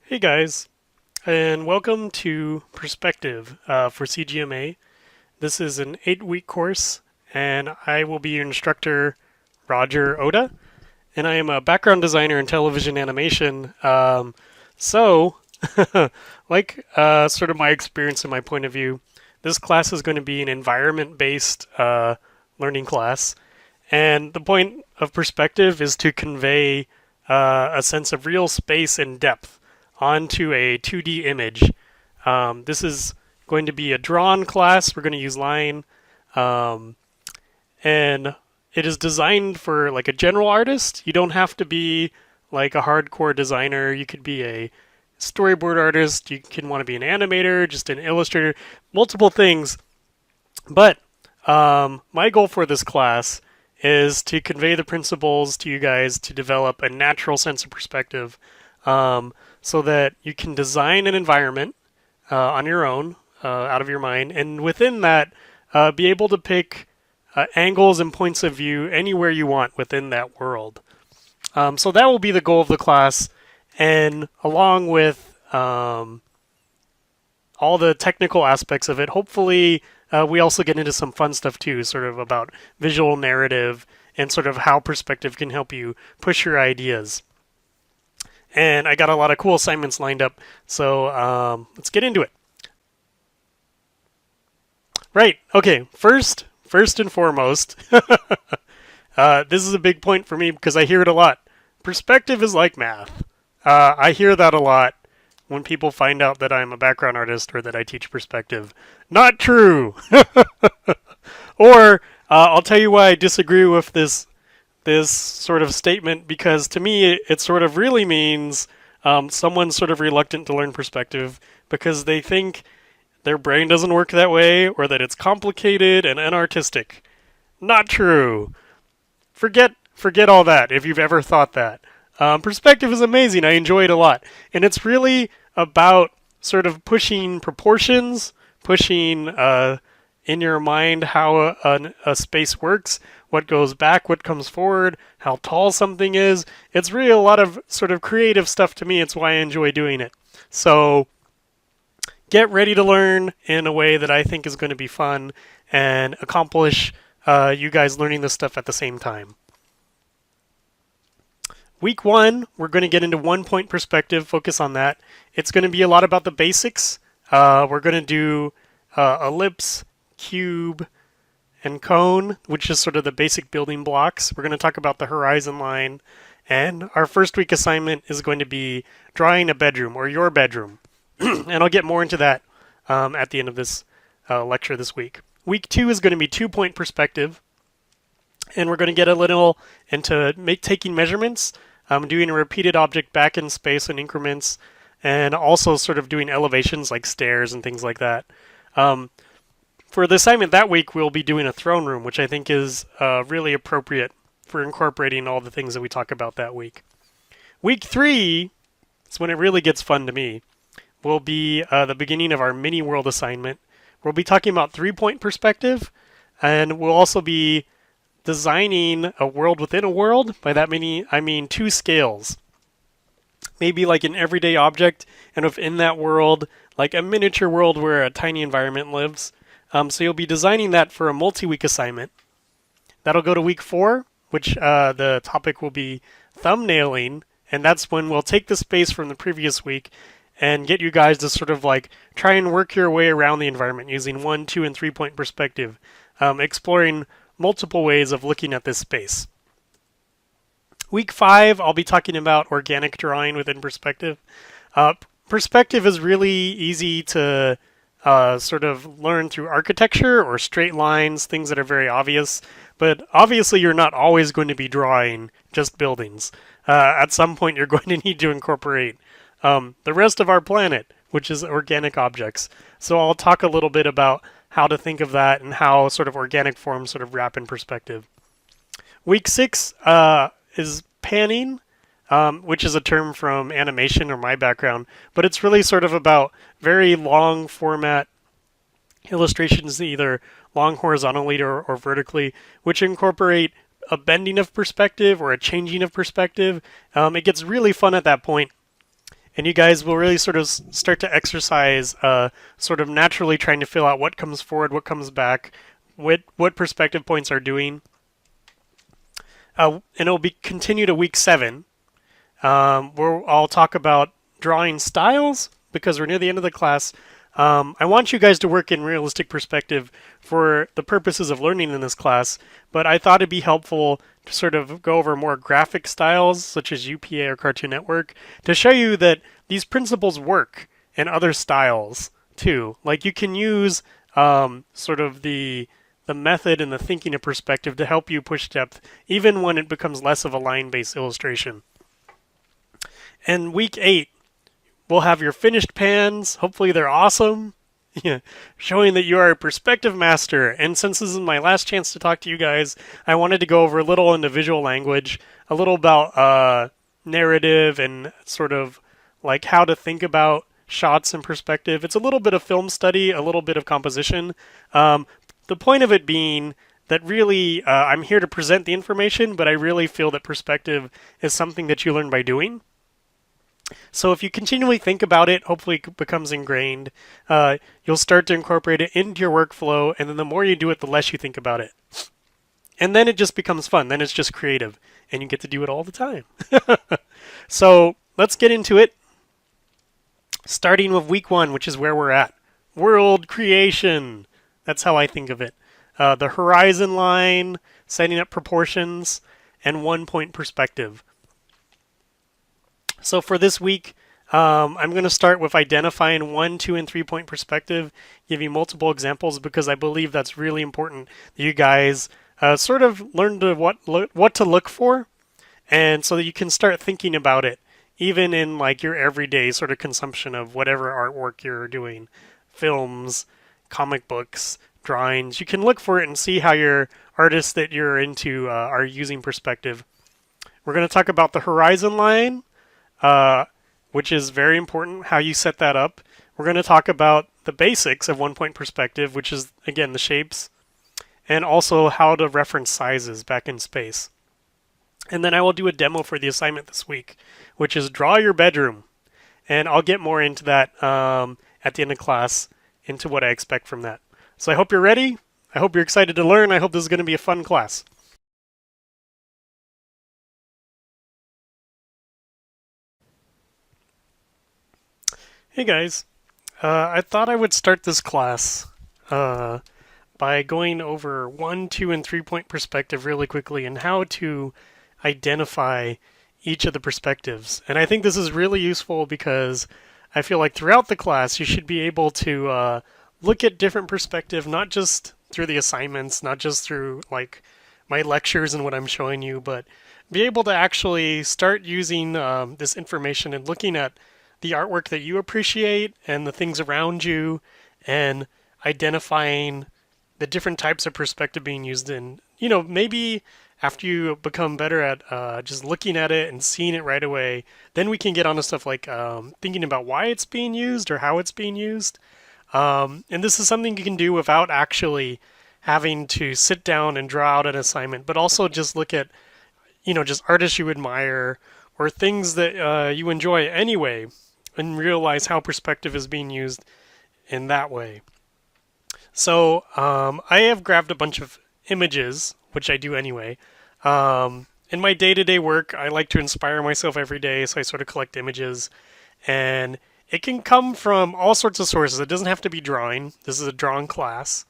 Hey guys, and welcome to Perspective for CGMA. This is an 8-week course, and I will be your instructor, Roger Oda, and I am a background designer in television animation. So, sort of my experience and my point of view, this class is going to be an environment-based learning class, and the point of perspective is to convey a sense of real space and depth onto a 2D image. This is going to be a drawn class. We're going to use line, um, and it is designed for like a general artist. You don't have to be like a hardcore designer. You could be a storyboard artist. You can want to be an animator, just an illustrator, multiple things. But my goal for this class is to convey the principles to you guys to develop a natural sense of perspective, so that you can design an environment on your own, out of your mind, and within that, be able to pick angles and points of view anywhere you want within that world. So that will be the goal of the class, and along with all the technical aspects of it, hopefully we also get into some fun stuff too, sort of about visual narrative and sort of how perspective can help you push your ideas. And I got a lot of cool assignments lined up, so let's get into it. Right, okay, first and foremost, this is a big point for me because I hear it a lot. Perspective is like math. I hear that a lot when people find out that I'm a background artist or that I teach perspective. Not true! Or I'll tell you why I disagree with this sort of statement, because to me it sort of really means someone's sort of reluctant to learn perspective because they think their brain doesn't work that way or that it's complicated and unartistic. Not true. Forget all that if you've ever thought that. Perspective is amazing. I enjoy it a lot. And it's really about sort of pushing proportions, pushing in your mind how a space works, what goes back, what comes forward, how tall something is. It's really a lot of sort of creative stuff to me. It's why I enjoy doing it. So get ready to learn in a way that I think is going to be fun and accomplish you guys learning this stuff at the same time. Week 1, we're going to get into 1-point perspective, focus on that. It's going to be a lot about the basics. We're going to do ellipse, cube, and cone, which is sort of the basic building blocks. We're going to talk about the horizon line. And our first week assignment is going to be drawing a bedroom, or your bedroom. And I'll get more into that at the end of this lecture this week. Week 2 is going to be 2-point perspective. And we're going to get a little into taking measurements, doing a repeated object back in space in increments, and also sort of doing elevations like stairs and things like that. For the assignment that week, we'll be doing a throne room, which I think is really appropriate for incorporating all the things that we talk about that week. Week 3 is when it really gets fun to me. Will be the beginning of our mini world assignment. We'll be talking about 3-point perspective, and we'll also be designing a world within a world. By that I mean 2 scales. Maybe like an everyday object, and within that world, like a miniature world where a tiny environment lives. So you'll be designing that for a multi-week assignment. That'll go to week 4, which the topic will be thumbnailing, and that's when we'll take the space from the previous week and get you guys to sort of like try and work your way around the environment using 1, 2, and 3-point perspective, exploring multiple ways of looking at this space. Week 5, I'll be talking about organic drawing within perspective. Perspective is really easy to sort of learn through architecture or straight lines, things that are very obvious. But obviously you're not always going to be drawing just buildings. At some point you're going to need to incorporate the rest of our planet, which is organic objects. So I'll talk a little bit about how to think of that and how sort of organic forms sort of wrap in perspective. Week 6 is panning, which is a term from animation or my background, but it's really sort of about very long format illustrations, either long horizontally or vertically, which incorporate a bending of perspective or a changing of perspective. It gets really fun at that point. and you guys will really sort of start to exercise sort of naturally trying to fill out what comes forward, what comes back, what perspective points are doing. And it'll be continue to week 7, where I'll talk about drawing styles because we're near the end of the class. I want you guys to work in realistic perspective for the purposes of learning in this class, but I thought it'd be helpful to sort of go over more graphic styles, such as UPA or Cartoon Network, to show you that these principles work in other styles too. Like you can use sort of the method and the thinking of perspective to help you push depth, even when it becomes less of a line-based illustration. And week 8, we'll have your finished pans. Hopefully they're awesome. Yeah, showing that you are a perspective master. And since this is my last chance to talk to you guys, I wanted to go over a little into visual language, a little about narrative and sort of like how to think about shots in perspective. It's a little bit of film study, a little bit of composition. The point of it being that really I'm here to present the information, but I really feel that perspective is something that you learn by doing. So if you continually think about it, hopefully it becomes ingrained. You'll start to incorporate it into your workflow, and then the more you do it, the less you think about it. And then it just becomes fun. Then it's just creative, and you get to do it all the time. So let's get into it. Starting with week 1, which is where we're at. World creation. That's how I think of it. The horizon line, setting up proportions, and 1-point perspective. So for this week, I'm going to start with identifying 1, 2, and 3-point perspective, give you multiple examples because I believe that's really important that you guys sort of learn to what to look for, and so that you can start thinking about it, even in like your everyday sort of consumption of whatever artwork you're doing, films, comic books, drawings. You can look for it and see how your artists that you're into are using perspective. We're going to talk about the horizon line, which is very important, how you set that up. We're going to talk about the basics of 1-point perspective, which is, again, the shapes, and also how to reference sizes back in space. And then I will do a demo for the assignment this week, which is draw your bedroom. And I'll get more into that at the end of class, into what I expect from that. So I hope you're ready. I hope you're excited to learn. I hope this is going to be a fun class. Hey guys, I thought I would start this class by going over 1, 2, and 3-point perspective really quickly and how to identify each of the perspectives. And I think this is really useful because I feel like throughout the class you should be able to look at different perspective, not just through the assignments, not just through like my lectures and what I'm showing you, but be able to actually start using this information and looking at the artwork that you appreciate and the things around you, and identifying the different types of perspective being used in, maybe after you become better at just looking at it and seeing it right away, then we can get onto stuff like thinking about why it's being used or how it's being used. And this is something you can do without actually having to sit down and draw out an assignment, but also just look at, just artists you admire or things that you enjoy anyway, and realize how perspective is being used in that way. So I have grabbed a bunch of images, which I do anyway. In my day-to-day work, I like to inspire myself every day, so I sort of collect images. And it can come from all sorts of sources. It doesn't have to be drawing. This is a drawing class.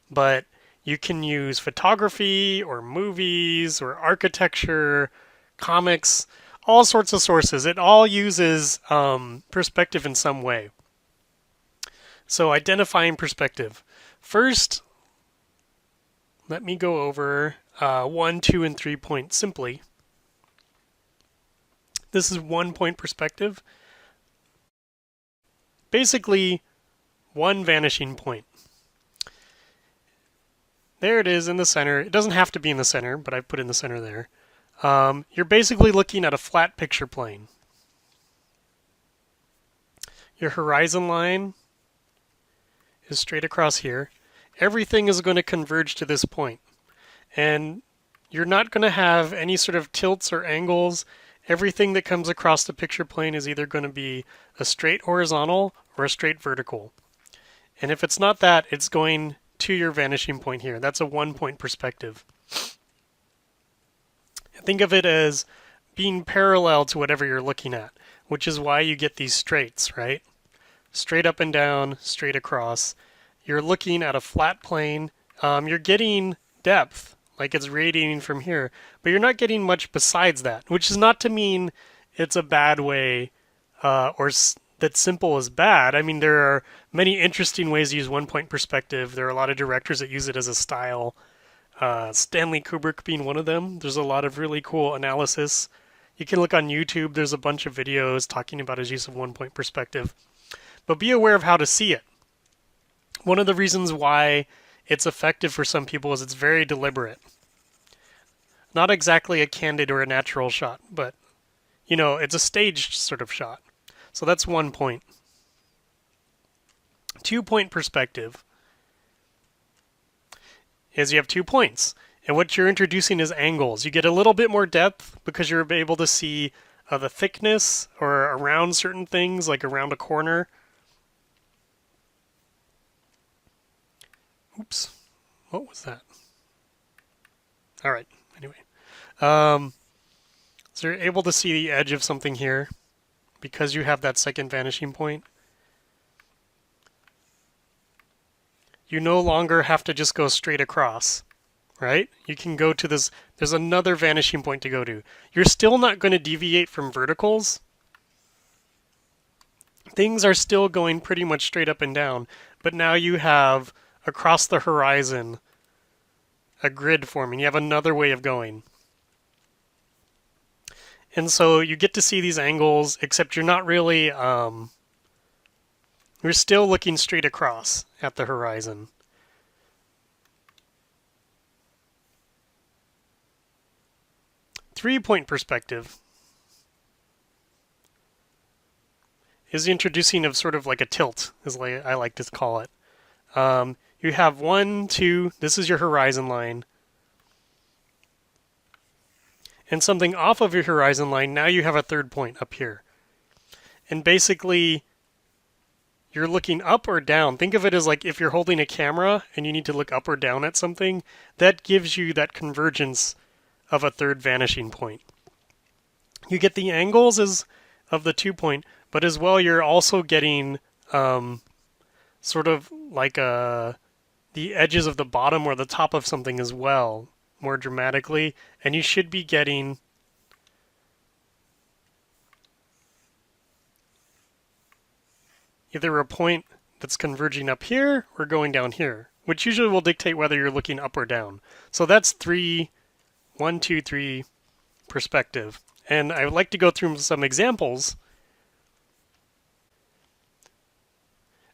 But you can use photography or movies or architecture, comics, all sorts of sources. It all uses perspective in some way. So identifying perspective. First, let me go over 1, 2, and 3-point simply. This is 1-point perspective. Basically, one vanishing point. There it is in the center. It doesn't have to be in the center, but I put in the center there. You're basically looking at a flat picture plane. Your horizon line is straight across here. Everything is going to converge to this point. And you're not going to have any sort of tilts or angles, Everything that comes across the picture plane is either going to be a straight horizontal or a straight vertical. And if it's not that, it's going to your vanishing point here. That's a 1-point perspective. Think of it as being parallel to whatever you're looking at, which is why you get these straights, right? Straight up and down, straight across. You're looking at a flat plane. You're getting depth, like it's radiating from here, but you're not getting much besides that, which is not to mean it's a bad way or that simple is bad. I mean, there are many interesting ways to use 1-point perspective. There are a lot of directors that use it as a style. Stanley Kubrick being one of them. There's a lot of really cool analysis. You can look on YouTube. There's a bunch of videos talking about his use of 1-point perspective. But be aware of how to see it. One of the reasons why it's effective for some people is it's very deliberate. Not exactly a candid or a natural shot, but, it's a staged sort of shot. So that's 1 point. 2-point perspective is you have 2 points. And what you're introducing is angles. You get a little bit more depth because you're able to see the thickness or around certain things, like around a corner. Oops, what was that? All right, anyway. So you're able to see the edge of something here because you have that second vanishing point. You no longer have to just go straight across, right? You can go to this, there's another vanishing point to go to. You're still not going to deviate from verticals. Things are still going pretty much straight up and down, but now you have across the horizon a grid forming. You have another way of going. And so you get to see these angles, except you're not really, you're still looking straight across at the horizon. Three-point perspective is the introducing of sort of like a tilt, is like I like to call it. You have 1, 2, this is your horizon line. And something off of your horizon line, now you have a third point up here. And basically, you're looking up or down. Think of it as like if you're holding a camera and you need to look up or down at something, that gives you that convergence of a third vanishing point. You get the angles of the 2-point, but as well you're also getting sort of like the edges of the bottom or the top of something as well, more dramatically, and you should be getting either a point that's converging up here or going down here, which usually will dictate whether you're looking up or down. So that's 1, 2, 3 perspective. And I would like to go through some examples.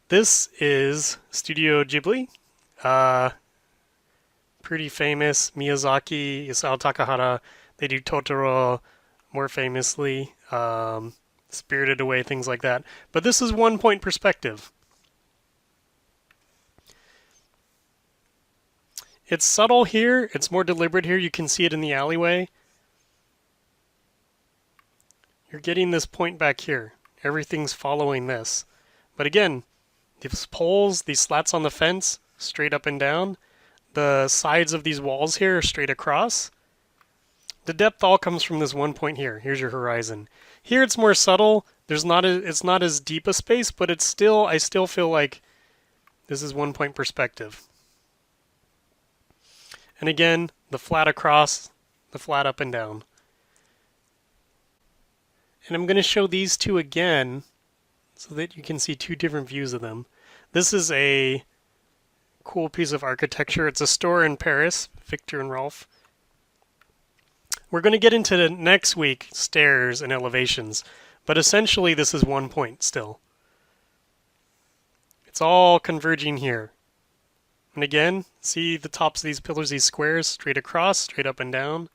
This is Studio Ghibli. Pretty famous. Miyazaki, Isao Takahata. They do Totoro more famously. Spirited Away, things like that. But this is 1-point perspective. It's subtle here. It's more deliberate here. You can see it in the alleyway. You're getting this point back here. Everything's following this. But again, these poles, these slats on the fence, straight up and down. The sides of these walls here are straight across. The depth all comes from this 1 point here. Here's your horizon. Here it's more subtle. It's not as deep a space, but I still feel like this is 1-point perspective. And again, the flat across, the flat up and down. And I'm going to show these two again so that you can see 2 different views of them. This is a cool piece of architecture. It's a store in Paris, Victor and Rolf. We're going to get into the next week, stairs and elevations, but essentially this is 1 point still. It's all converging here. And again, see the tops of these pillars, these squares, straight across, straight up and down.